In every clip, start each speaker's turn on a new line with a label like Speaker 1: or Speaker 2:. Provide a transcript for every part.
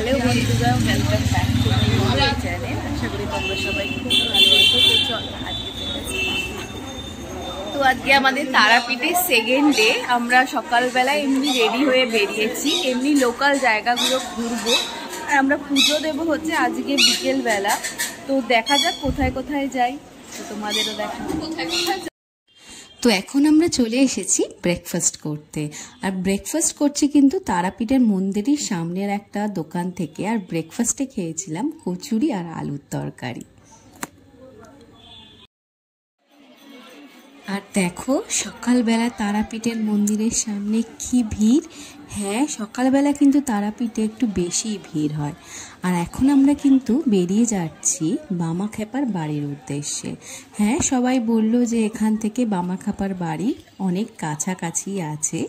Speaker 1: Hello বন্ধুরা, welcome back to my channel. আশা করি তোমরা সবাই খুব ভালো আছো। তো চল আজকে আমাদের তারাপীঠের সেকেন্ড ডে। আমরা সকালবেলা এমনি রেডি হয়ে বেরিয়েছি, এমনি লোকাল জায়গাগুলো ঘুরবো। আর আমরা পুজো দেবো হচ্ছে আজকে বিকেলবেলা। তো দেখা যাক কোথায় কোথায় যাই, তো তোমাদেরও দেখা কোথায় কোথায়।
Speaker 2: তো এখন আমরা চলে এসেছি ব্রেকফাস্ট করতে। আর ব্রেকফাস্ট করছি কিন্তু তারাপীঠের মন্দিরের সামনের একটা দোকান থেকে। আর ব্রেকফাস্টে খেয়েছিলাম কচুরি আর আলুর তরকারি। আর দেখো সকালবেলা তারাপীঠের মন্দিরের সামনে কি ভিড়। হ্যাঁ, সকালবেলা কিন্তু তারাপীঠে একটু বেশিই ভিড় হয়। আর এখন আমরা কিন্তু বেরিয়ে যাচ্ছি বামাখ্যাপার বাড়ির উদ্দেশ্যে। হ্যাঁ, সবাই বলল যে এখান থেকে বামাখ্যাপার বাড়ি অনেক কাছাকাছি আছে,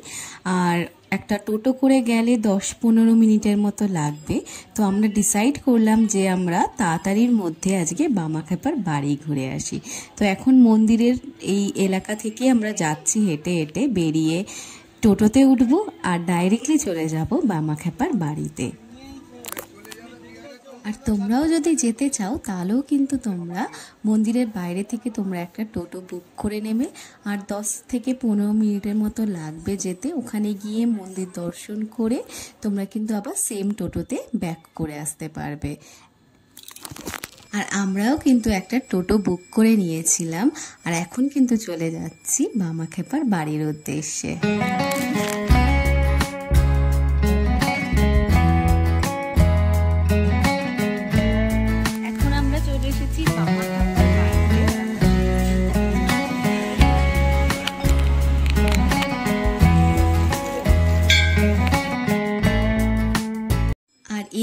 Speaker 2: আর একটা টোটো করে গেলে 10-15 মিনিটের মতো লাগবে। তো আমরা ডিসাইড করলাম যে আমরা তাড়াতাড়ির মধ্যে আজকে বামাখ্যাপার বাড়ি ঘুরে আসি। তো এখন মন্দিরের এই এলাকা থেকে আমরা যাচ্ছি হেঁটে হেঁটে, বেরিয়ে টোটোতে উঠবো আর ডাইরেক্টলি চলে যাব বামাখ্যাপার বাড়িতে। আর তোমরাও যদি যেতে চাও তাহলেও কিন্তু তোমরা মন্দিরের বাইরে থেকে তোমরা একটা টোটো বুক করে নেবে। আর 10-15 মিনিটের মতো লাগবে যেতে। ওখানে গিয়ে মন্দির দর্শন করে তোমরা কিন্তু আবার সেম টোটোতে ব্যাক করে আসতে পারবে। আর আমরাও কিন্তু একটা টোটো বুক করে নিয়েছিলাম। আর এখন কিন্তু চলে যাচ্ছি বামাখ্যাপার বাড়ির উদ্দেশ্যে।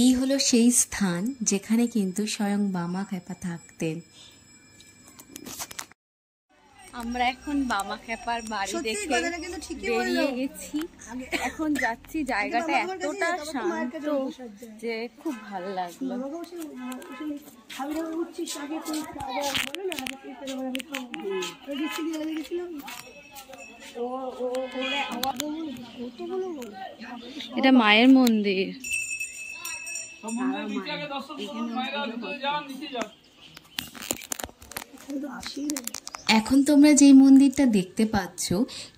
Speaker 2: এই হলো সেই স্থান যেখানে কিন্তু স্বয়ং বামাখ্যাপা থাকতেন।
Speaker 1: আমরা এখন বামাখ্যাপার বাড়ি দেখে বেরিয়ে গেছি। এখন যাচ্ছি, জায়গাটা এতটা শান্ত যে খুব ভালো লাগলো। এটা মায়ের মন্দির।
Speaker 2: এখন তোমরা যেই মন্দিরটা দেখতে পাচ্ছ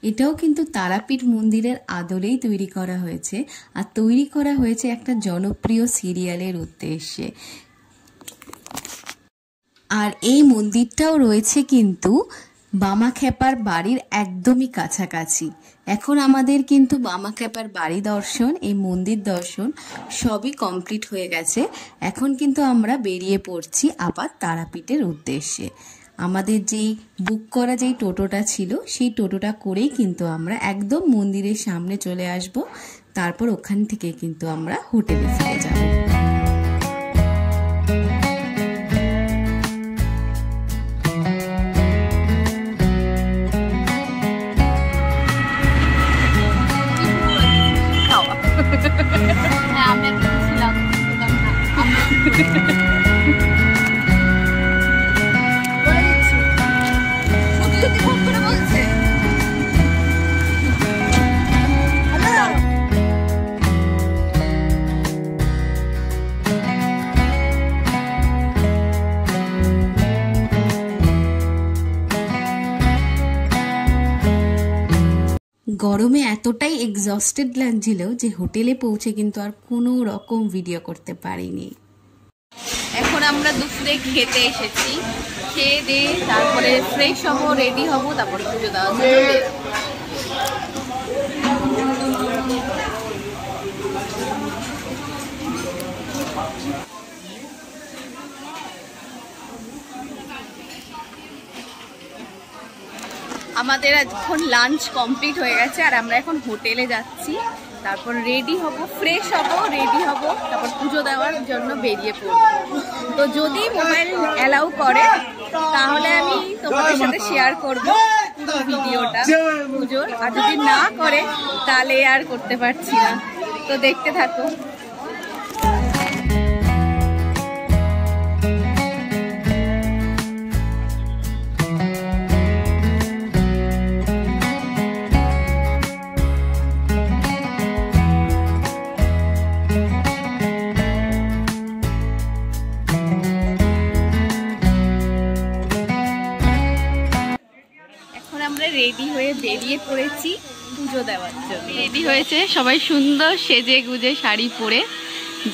Speaker 2: এটাও কিন্তু তারাপীঠ মন্দিরের আদলেই তৈরি করা হয়েছে। আর তৈরি করা হয়েছে একটা জনপ্রিয় সিরিয়ালের উদ্দেশ্যে। আর এই মন্দিরটাও রয়েছে কিন্তু বামাখ্যাপার বাড়ির একদমই কাছাকাছি। এখন আমাদের কিন্তু বামাখ্যাপার বাড়ি দর্শন, এই মন্দির দর্শন সবই কমপ্লিট হয়ে গেছে। এখন কিন্তু আমরা বেরিয়ে পড়ছি আবার তারাপীঠের উদ্দেশ্যে। আমাদের যেই বুক করা যেই টোটোটা ছিল সেই টোটোটা করেই কিন্তু আমরা একদম মন্দিরের সামনে চলে আসব। তারপর ওখান থেকে কিন্তু আমরা হোটেলে ফিরে যাব। গরমে এতটাই এক্সস্টেড লাগছিল যে হোটেলে পৌঁছে কিন্তু আর কোনো রকম ভিডিও করতে পারিনি।
Speaker 1: এখন আমরা দুপুরে খেতে এসেছি। খেয়ে দিয়ে তারপরে ফ্রেশ হবো, রেডি হবো, তারপরে পুজো দেওয়ার জন্য বেরোবো। আমাদের এখন লাঞ্চ কমপ্লিট হয়ে গেছে আর আমরা এখন হোটেলে যাচ্ছি। তারপর রেডি হব, ফ্রেশ হব, রেডি হব, তারপর পুজো দেওয়ার জন্য বেরিয়ে পড়ব। তো যদি মোবাইল অ্যালাউ করে তাহলে আমি তোমাদের সাথে শেয়ার করব ভিডিওটা পুজোর, আর যদি না করে তাহলে আর করতে পারছি না। তো দেখতে থাকো। রেডি হয়ে বেরিয়ে পড়েছি পুজো দেওয়ার জন্য। রেডি হয়েছে সবাই সুন্দর সেজে গুজে শাড়ি পরে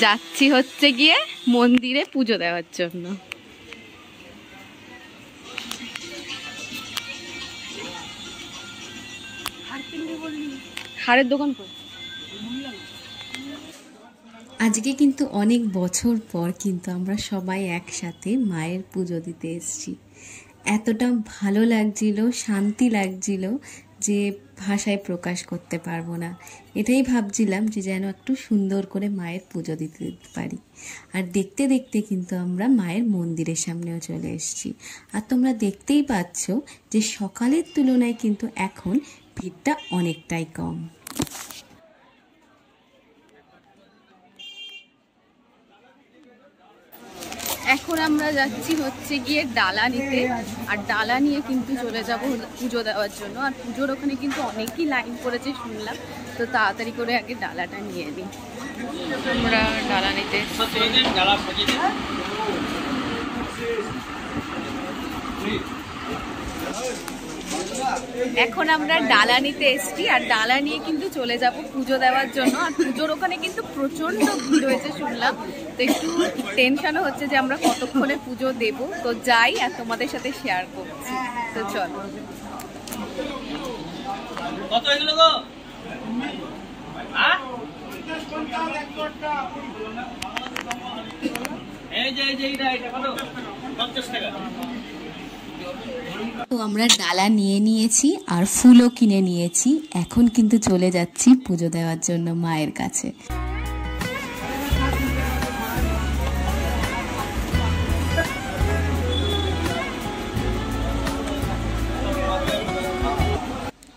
Speaker 1: যাচ্ছি হচ্ছে গিয়ে মন্দিরে পুজো দেওয়ার জন্য। হারের দোকান কই?
Speaker 2: আজকে কিন্তু অনেক বছর পর কিন্তু আমরা সবাই একসাথে মায়ের পুজো দিতে এসেছি। এতটা ভালো লাগছিল, শান্তি লাগছিল যে ভাষায় প্রকাশ করতে পারবো না। এটাই ভাবছিলাম যে যেন একটু সুন্দর করে মায়ের পুজো দিতে পারি। আর দেখতে দেখতে কিন্তু আমরা মায়ের মন্দিরের সামনেও চলে এসেছি। আর তোমরা দেখতেই পাচ্ছ যে সকালের তুলনায় কিন্তু এখন ভিড়টা অনেকটাই কম।
Speaker 1: এখন আমরা যাচ্ছি হচ্ছে গিয়ে ডালা নিতে, আর ডালা নিয়ে কিন্তু চলে যাব পুজো দেওয়ার জন্য। আর পুজোর ওখানে কিন্তু অনেকই লাইন পড়েছে শুনলাম, তো তাড়াতাড়ি করে আগে ডালাটা নিয়ে নিই। আমরা ডালা নিতে এখন আমরা ডালা নিতে এসছি, আর ডালা নিয়ে কিন্তু চলে যাব পুজো দেওয়ার জন্য। আর পুজোর ওখানে কিন্তু প্রচন্ড ভিড় হয়েছে শুনলাম, তো একটু টেনশনও হচ্ছে যে আমরা কতক্ষণে পুজো দেব। তো যাই আর তোমাদের সাথে শেয়ার করছি। তো চলো।
Speaker 3: কত এগুলো গো? এই যে এটা কত? 50 টাকা।
Speaker 2: তো আমরা ডালা নিয়ে নিয়েছি আর ফুলও কিনে নিয়েছি। এখন কিন্তু চলে যাচ্ছি পুজো দেওয়ার জন্য মায়ের কাছে।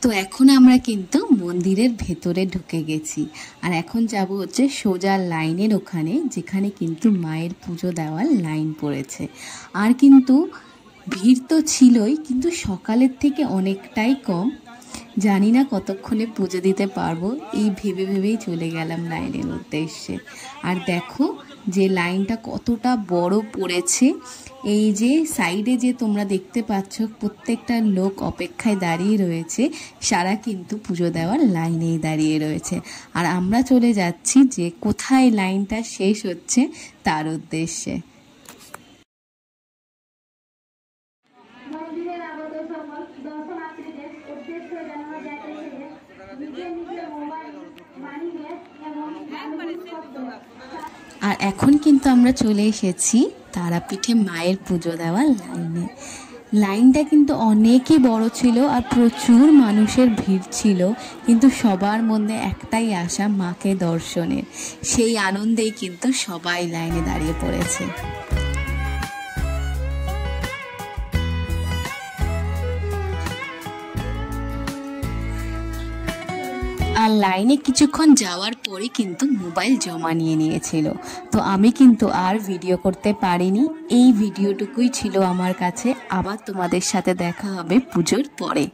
Speaker 2: তো এখন আমরা কিন্তু মন্দিরের ভেতরে ঢুকে গেছি, আর এখন যাব হচ্ছে সোজা লাইনের ওখানে, যেখানে কিন্তু মায়ের পুজো দেওয়ার লাইন পড়েছে। আর কিন্তু ভিড় তো ছিলই, কিন্তু সকালের থেকে অনেকটাই কম। জানি না কতক্ষণে পুজো দিতে পারবো, এই ভেবে ভেবেই চলে গেলাম লাইনের উদ্দেশ্যে। আর দেখো যে লাইনটা কতটা বড় পড়েছে। এই যে সাইডে যে তোমরা দেখতে পাচ্ছ প্রত্যেকটা লোক অপেক্ষায় দাঁড়িয়ে রয়েছে, সারা কিন্তু পুজো দেওয়ার লাইনেই দাঁড়িয়ে রয়েছে। আর আমরা চলে যাচ্ছি যে কোথায় লাইনটা শেষ হচ্ছে তার উদ্দেশ্যে। আর এখন কিন্তু আমরা চলে এসেছি তারাপীঠে মায়ের পুজো দেওয়ার লাইনে। লাইনটা কিন্তু অনেকই বড় ছিল আর প্রচুর মানুষের ভিড় ছিল, কিন্তু সবার মধ্যে একটাই আশা মাকে দর্শনের। সেই আনন্দেই কিন্তু সবাই লাইনে দাঁড়িয়ে পড়েছে। আর লাইনে কিছুক্ষণ যাওয়ার পরে কিন্তু মোবাইল জমা নিয়ে নিয়েছিল, তো আমি কিন্তু আর ভিডিও করতে পারিনি। এই ভিডিওটুকুই ছিল আমার কাছে। আবার তোমাদের সাথে দেখা হবে পুজোর পরে।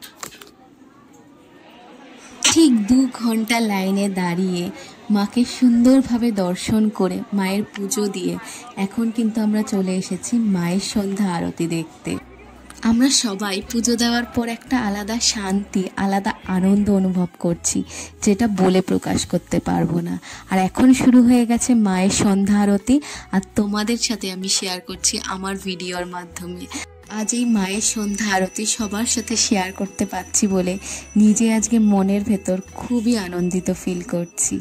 Speaker 2: ঠিক 2 ঘন্টা লাইনে দাঁড়িয়ে মাকে সুন্দরভাবে দর্শন করে মায়ের পুজো দিয়ে এখন কিন্তু আমরা চলে এসেছি মায়ের সন্ধ্যা আরতি দেখতে। আমরা সবাই পুজো দেওয়ার পর একটা আলাদা শান্তি, আলাদা আনন্দ অনুভব করছি, যেটা বলে প্রকাশ করতে পারবো না। আর এখন শুরু হয়ে গেছে মায়ের সন্ধ্যা আরতি, আর তোমাদের সাথে আমি শেয়ার করছি আমার ভিডিওর মাধ্যমে। আজ এই মায়ের সন্ধ্যা আরতি সবার সাথে শেয়ার করতে পারছি বলে নিজে আজকে মনের ভেতর খুবই আনন্দিত ফিল করছি।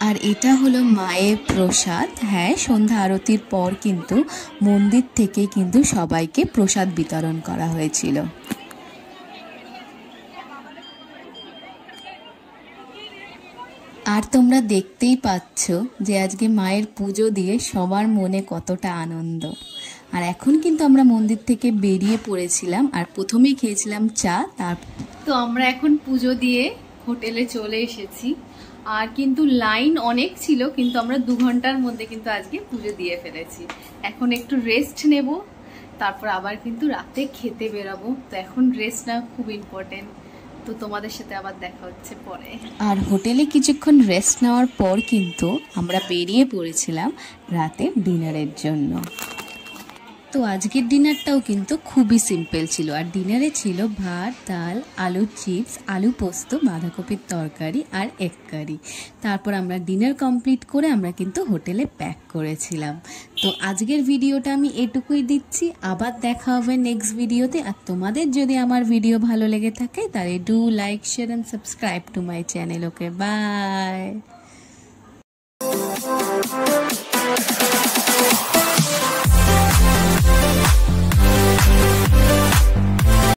Speaker 2: আর এটা হলো মায়ের প্রসাদ। হ্যাঁ, সন্ধ্যা আরতির পর কিন্তু মন্দির থেকে কিন্তু সবাইকে প্রসাদ বিতরণ করা হয়েছিল। আর তোমরা দেখতেই পাচ্ছ যে আজকে মায়ের পুজো দিয়ে সবার মনে কতটা আনন্দ। আর এখন কিন্তু আমরা মন্দির থেকে বেরিয়ে পড়েছিলাম, আর প্রথমেই খেয়েছিলাম চা। তো আমরা এখন পুজো দিয়ে হোটেলে চলে এসেছি। আর কিন্তু লাইন অনেক ছিল, কিন্তু আমরা 2 ঘন্টার মধ্যে কিন্তু আজকে পুজো দিয়ে ফেলেছি। এখন একটু রেস্ট নেব, তারপর আবার কিন্তু রাতে খেতে বেরাবো। তো এখন রেস্ট নেওয়া খুব ইম্পর্টেন্ট। তো তোমাদের সাথে আবার দেখা হচ্ছে পরে। আর হোটেলে কিছুক্ষণ রেস্ট নেওয়ার পর কিন্তু আমরা বেরিয়ে পড়েছিলাম রাতে ডিনারের জন্য। তো আজকের ডিনারটাও কিন্তু খুবই সিম্পল ছিল, আর ডিনারে ছিল ভাত, ডাল, আলুর চিপস, আলু পোস্ত, বাঁধাকপির তরকারি আর এগ কারি। তারপর আমরা ডিনার কমপ্লিট করে আমরা কিন্তু হোটেলে প্যাক করেছিলাম। তো আজকের ভিডিওটা আমি এটুকুই দিচ্ছি, আবার দেখা হবে নেক্সট ভিডিওতে। আর তোমাদের যদি আমার ভিডিও ভালো লেগে থাকে তাহলে do like, share and subscribe to my channel. Okay, by.